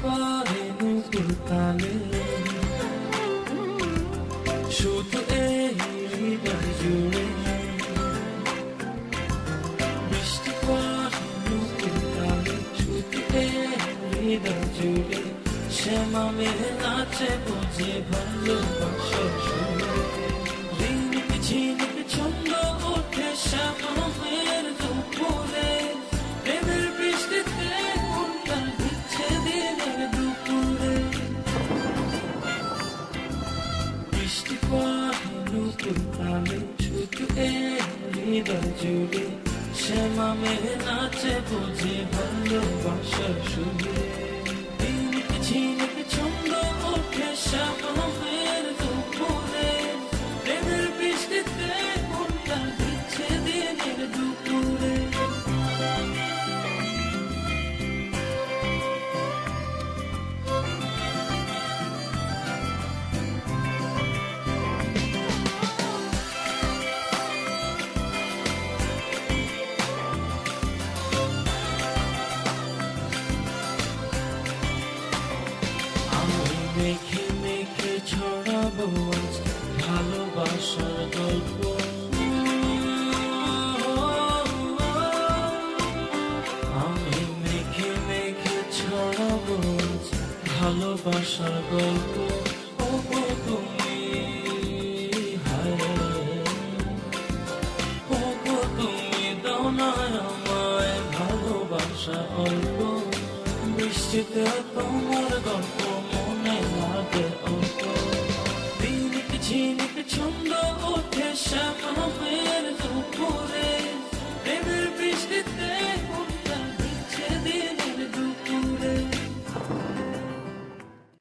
পরে নুপুর তালে শুধু এই হৃদয় জুড়ে বৃষ্টি পরে নুপুর তালে শুধু এই হৃদয় জুড়ে শ্যামা মেঘে নাচে বুঝে ভালোবাসার সুরে ঝিনুক ঝিনুক ছন্দ ওঠে শ্যামের দুপুরে প্রেমের বৃষ্টিতে মনটা ভিজছে দিনের দুপুরে বৃষ্টি পড়ে নুপুর তালে শুধু এই হৃদয় জুড়ে শ্যামা মেঘে নাচে বুঝে ভালোবাসার সুরে ঝিনুক ছন্দ ওঠে শ্যামের দুপুরে প্রেমের বৃষ্টিতে মনটা ভিজছে দিনের দুপুরে মেঘে মেঘে ছড়াবো আজ ভালোবাসার গল্প আমি মেঘে মেঘে ছড়াবো আজ ভালোবাসার গল্প ও তুমি হায় ও তুমি দাও না আমায় ভালোবাসা অল্প বৃষ্টিতে তোমার গল্প